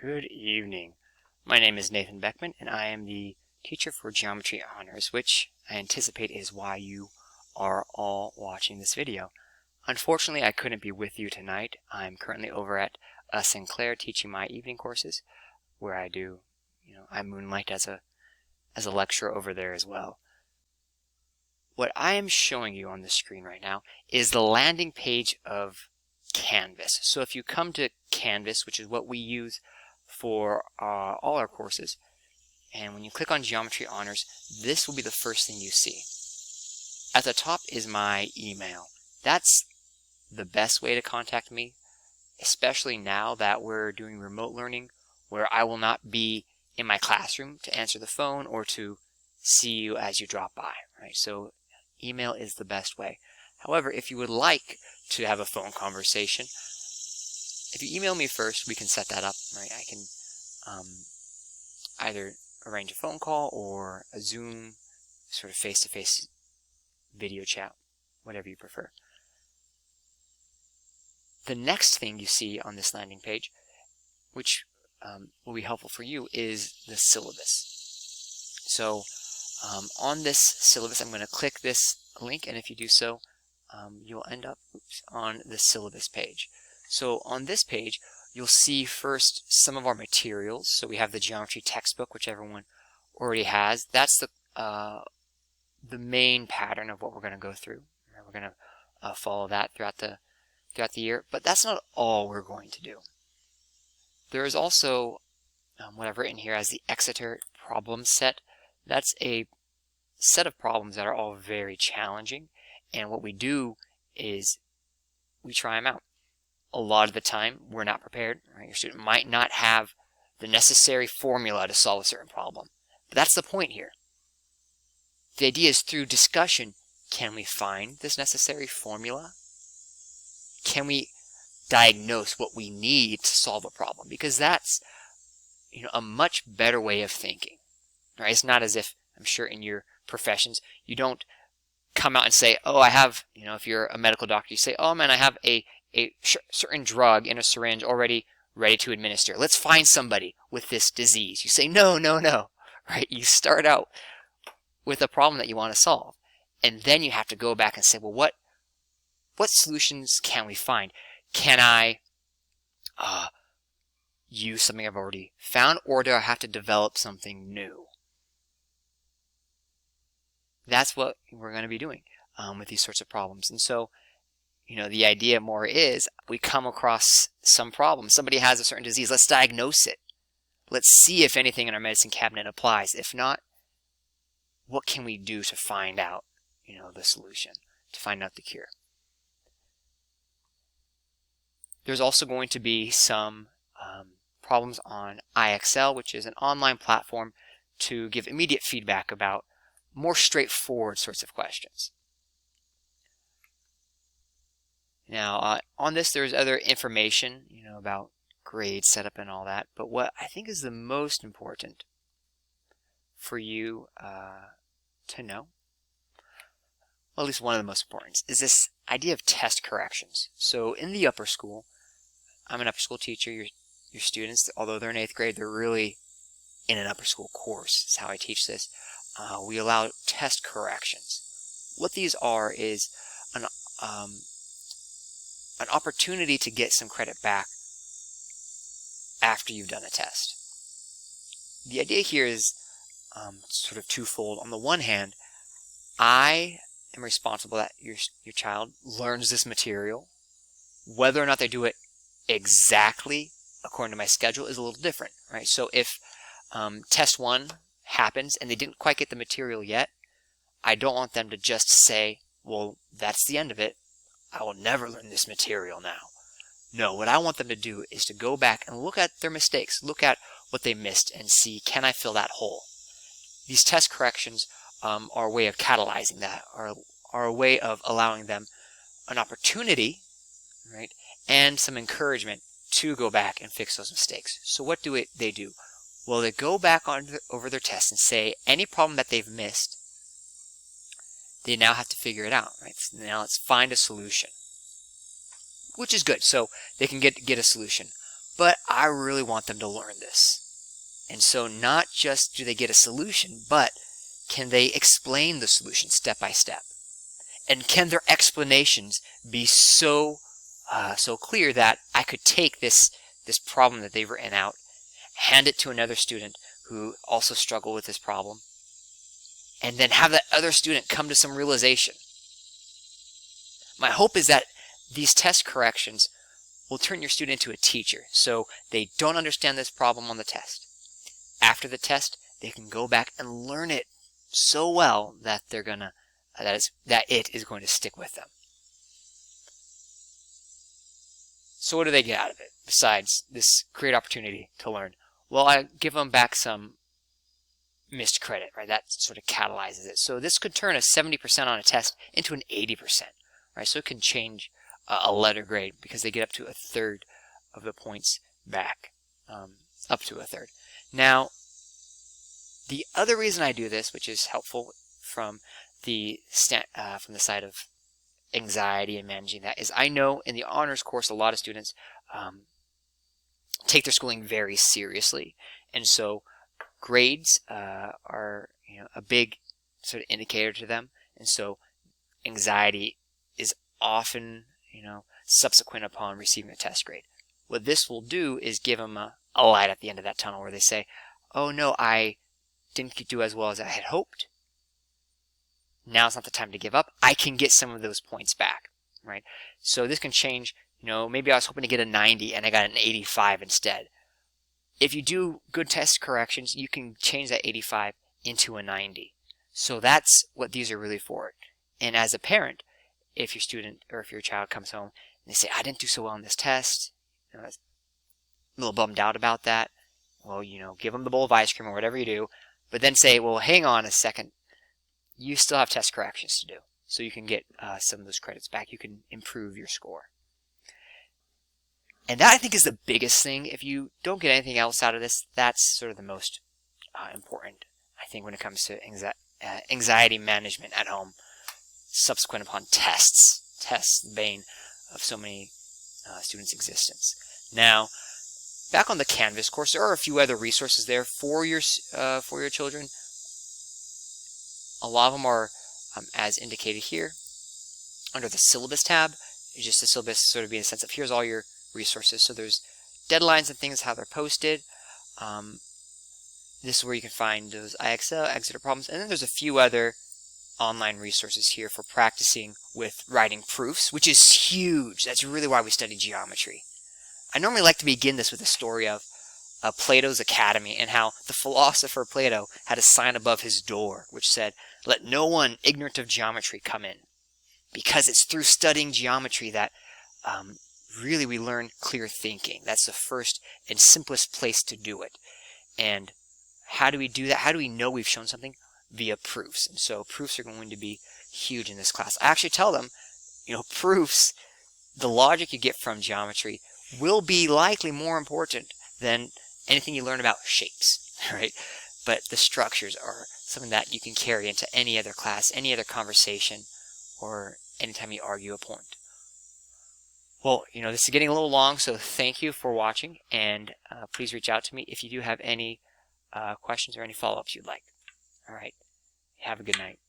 Good evening. My name is Nathan Beckman, and I am the teacher for Geometry Honors, which I anticipate is why you are all watching this video. Unfortunately, I couldn't be with you tonight. I'm currently over at Sinclair teaching my evening courses, where I moonlight as a lecturer over there as well. What I am showing you on the screen right now is the landing page of Canvas. So if you come to Canvas, which is what we use for all our courses, and when you click on Geometry Honors, this will be the first thing you see. At the top is my email. That's the best way to contact me, especially now that we're doing remote learning, where I will not be in my classroom to answer the phone or to see you as you drop by, right? So email is the best way. However, if you would like to have a phone conversation, if you email me first, we can set that up, right? I can either arrange a phone call or a Zoom sort of face-to-face video chat, whatever you prefer. The next thing you see on this landing page, which will be helpful for you, is the syllabus. So on this syllabus, I'm going to click this link, and if you do so, you'll end up on the syllabus page. So on this page, you'll see first some of our materials. So we have the geometry textbook, which everyone already has. That's the main pattern of what we're going to go through. We're going to follow that throughout the year, but that's not all we're going to do. There is also what I've written here as the Exeter problem set. That's a set of problems that are all very challenging, and what we do is we try them out. A lot of the time, we're not prepared, right? Your student might not have the necessary formula to solve a certain problem. But that's the point here. The idea is through discussion, can we find this necessary formula? Can we diagnose what we need to solve a problem? Because that's a much better way of thinking, right? It's not as if, I'm sure in your professions, you don't come out and say, oh, I have, if you're a medical doctor, you say, oh man, I have a certain drug in a syringe already ready to administer. Let's find somebody with this disease. You say, no, right? You start out with a problem that you want to solve, and then you have to go back and say, well, what solutions can we find? Can I use something I've already found, or do I have to develop something new? That's what we're going to be doing with these sorts of problems. And so, the idea more is we come across some problem. Somebody has a certain disease. Let's diagnose it. Let's see if anything in our medicine cabinet applies. If not, what can we do to find out, the solution, to find out the cure? There's also going to be some problems on IXL, which is an online platform to give immediate feedback about more straightforward sorts of questions. Now, on this, there's other information, about grade setup and all that. But what I think is the most important for you to know, well, at least one of the most important, is this idea of test corrections. So in the upper school, I'm an upper school teacher. Your students, although they're in 8th grade, they're really in an upper school course. That's how I teach this. We allow test corrections. What these are is an opportunity to get some credit back after you've done a test. The idea here is sort of twofold. On the one hand, I am responsible that your child learns this material. Whether or not they do it exactly according to my schedule is a little different, right? So if test 1 happens and they didn't quite get the material yet, I don't want them to just say, well, that's the end of it. I will never learn this material now. No, what I want them to do is to go back and look at their mistakes, look at what they missed, and see, can I fill that hole? These test corrections are a way of catalyzing that, are a way of allowing them an opportunity, right, and some encouragement to go back and fix those mistakes. So what do they do? Well, they go back over their tests and say any problem that they've missed, they now have to figure it out, right? So now let's find a solution, which is good. So they can get a solution. but I really want them to learn this. And so not just do they get a solution, but can they explain the solution step by step? And can their explanations be so clear that I could take this problem that they've written out, hand it to another student who also struggled with this problem, and then have that other student come to some realization. My hope is that these test corrections will turn your student into a teacher, so they don't understand this problem on the test. After the test, they can go back and learn it so well that they're gonna that it is going to stick with them. So what do they get out of it besides this great opportunity to learn? Well, I give them back some missed credit, right? That sort of catalyzes it. So this could turn a 70% on a test into an 80%, right? So it can change a letter grade because they get up to a third of the points back, up to a third. Now, the other reason I do this, which is helpful from the side of anxiety and managing that, is I know in the honors course a lot of students take their schooling very seriously, and so grades are a big sort of indicator to them, and so anxiety is often subsequent upon receiving a test grade. What this will do is give them a light at the end of that tunnel where they say, oh no, I didn't do as well as I had hoped. Now's not the time to give up. I can get some of those points back, right? So this can change. Maybe I was hoping to get a 90 and I got an 85 instead. If you do good test corrections, you can change that 85 into a 90. So that's what these are really for. And as a parent, if your student or if your child comes home and they say, I didn't do so well on this test, I'm a little bummed out about that, well, give them the bowl of ice cream or whatever you do, but then say, well, hang on a second. You still have test corrections to do, so you can get some of those credits back. You can improve your score. And that, I think, is the biggest thing. If you don't get anything else out of this, that's sort of the most important, I think, when it comes to anxiety management at home, subsequent upon tests, the bane of so many students' existence. Now, back on the Canvas course, there are a few other resources there for your children. A lot of them are, as indicated here, under the syllabus tab. It's just the syllabus sort of being a sense of here's all your resources. So there's deadlines and things, how they're posted. This is where you can find those IXL, Exeter problems. And then there's a few other online resources here for practicing with writing proofs, which is huge. That's really why we study geometry. I normally like to begin this with a story of Plato's Academy and how the philosopher Plato had a sign above his door which said, let no one ignorant of geometry come in. Because it's through studying geometry that really we learn clear thinking. That's the first and simplest place to do it. And how do we do that? How do we know we've shown something? Via proofs. And so proofs are going to be huge in this class. I actually tell them, proofs, the logic you get from geometry will be likely more important than anything you learn about shapes, right? But the structures are something that you can carry into any other class, any other conversation, or anytime you argue a point. Well, this is getting a little long, so thank you for watching, and please reach out to me if you do have any questions or any follow-ups you'd like. All right, have a good night.